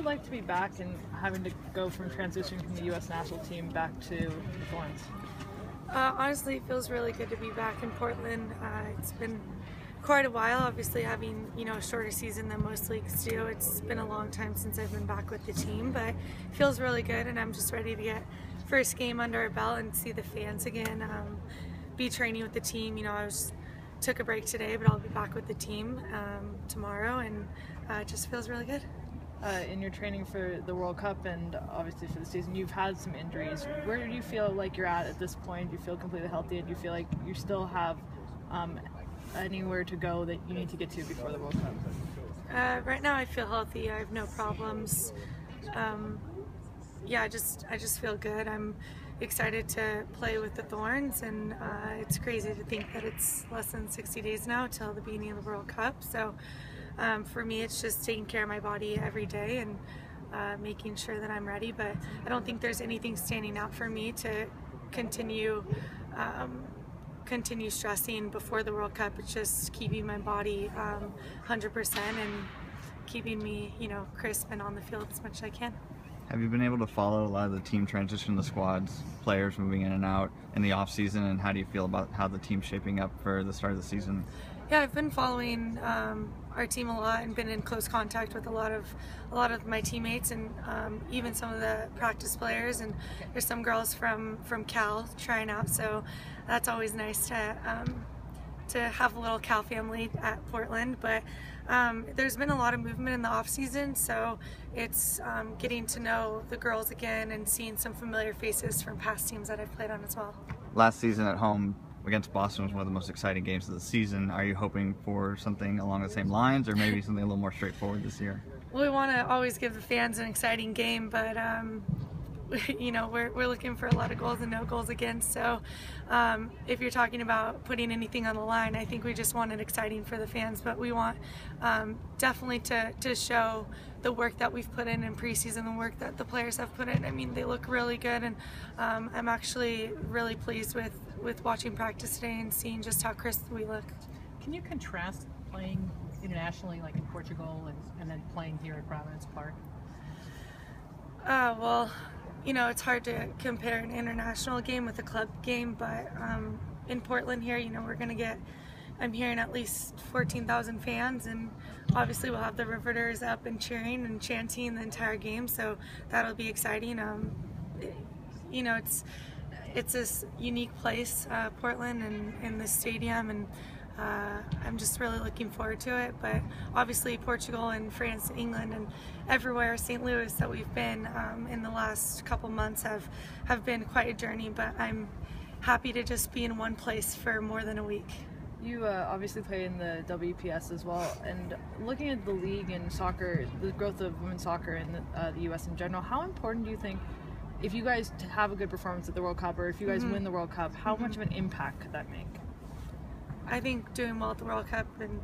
like to be back and having to go from transitioning from the U.S. national team back to the Thorns? Honestly, it feels really good to be back in Portland. It's been quite a while, obviously having a shorter season than most leagues do. It's been a long time since I've been back with the team, but it feels really good, and I'm just ready to get first game under our belt and see the fans again. Be training with the team. Took a break today, but I'll be back with the team tomorrow, and it just feels really good. In your training for the World Cup and obviously for the season, you've had some injuries. Where do you feel like you're at this point? Do you feel completely healthy, and do you feel like you still have anywhere to go that you need to get to before the World Cup? Right now I feel healthy. I have no problems. I just feel good. I'm excited to play with the Thorns, and it's crazy to think that it's less than 60 days now till the beginning of the World Cup. So for me, it's just taking care of my body every day and making sure that I'm ready. But I don't think there's anything standing out for me to continue stressing before the World Cup. It's just keeping my body 100% and keeping me, crisp and on the field as much as I can. Have you been able to follow a lot of the team transition, the squads, players moving in and out in the off season, and how do you feel about how the team's shaping up for the start of the season? Yeah, I've been following our team a lot and been in close contact with a lot of my teammates, and even some of the practice players. And there's some girls from Cal trying out, so that's always nice to have a little Cal family at Portland. But there's been a lot of movement in the off season, so it's getting to know the girls again and seeing some familiar faces from past teams that I've played on as well. Last season at home against Boston was one of the most exciting games of the season. Are you hoping for something along the same lines, or maybe something a little more straightforward this year? Well, we want to always give the fans an exciting game, but we're looking for a lot of goals and no goals against. So if you're talking about putting anything on the line, I think we just want it exciting for the fans. But we want definitely to show the work that we've put in preseason, the work that the players have put in. I mean, they look really good, and I'm actually really pleased with watching practice today and seeing just how crisp we look. Can you contrast playing internationally, like in Portugal, and then playing here at Providence Park? Well, it's hard to compare an international game with a club game, but in Portland here, I'm hearing at least 14,000 fans, and obviously we'll have the Riveters up and cheering and chanting the entire game, so that'll be exciting. It's this unique place, Portland, and this stadium, and I'm just really looking forward to it. But obviously Portugal and France, England, and everywhere, St. Louis, that we've been in the last couple months have been quite a journey, but I'm happy to just be in one place for more than a week. You obviously play in the WPS as well, and looking at the league and soccer, the growth of women's soccer in the U.S. in general, how important do you think, if you guys have a good performance at the World Cup, or if you guys win the World Cup, how much of an impact could that make? I think doing well at the World Cup and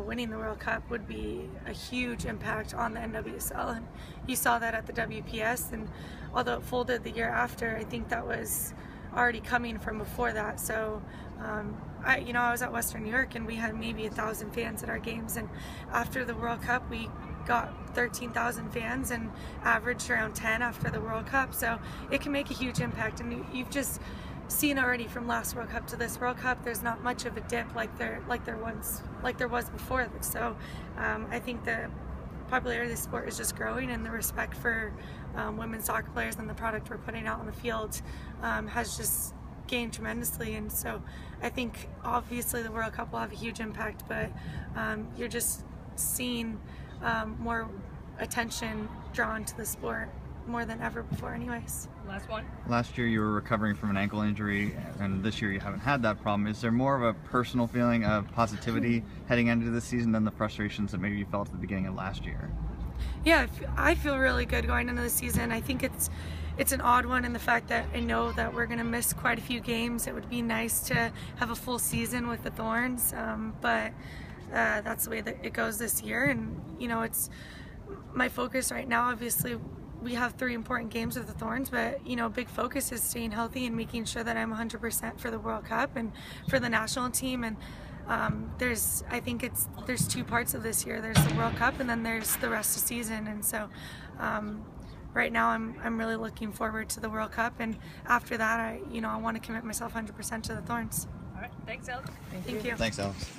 winning the World Cup would be a huge impact on the NWSL, and you saw that at the WPS. And although it folded the year after, I think that was already coming from before that. So I was at Western New York, and we had maybe 1,000 fans at our games, and after the World Cup we got 13,000 fans and averaged around 10 after the World Cup. So it can make a huge impact, and you've just seen already from last World Cup to this World Cup, there's not much of a dip like there was before. So I think the popularity of the sport is just growing, and the respect for women's soccer players and the product we're putting out on the field has just gained tremendously. And so I think obviously the World Cup will have a huge impact, but you're just seeing more attention drawn to the sport more than ever before anyways. Last one. Last year you were recovering from an ankle injury, and this year you haven't had that problem. Is there more of a personal feeling of positivity heading into this season than the frustrations that maybe you felt at the beginning of last year? Yeah, I feel really good going into the season. I think it's an odd one in the fact that I know that we're going to miss quite a few games. It would be nice to have a full season with the Thorns, but that's the way that it goes this year. And it's my focus right now. Obviously we have 3 important games with the Thorns, but big focus is staying healthy and making sure that I'm 100% for the World Cup and for the national team. And I think there's two parts of this year. There's the World Cup, and then there's the rest of the season. And so right now I'm really looking forward to the World Cup, and after that I want to commit myself 100% to the Thorns. All right, thanks, Alex. Thank you. Thanks, Alex.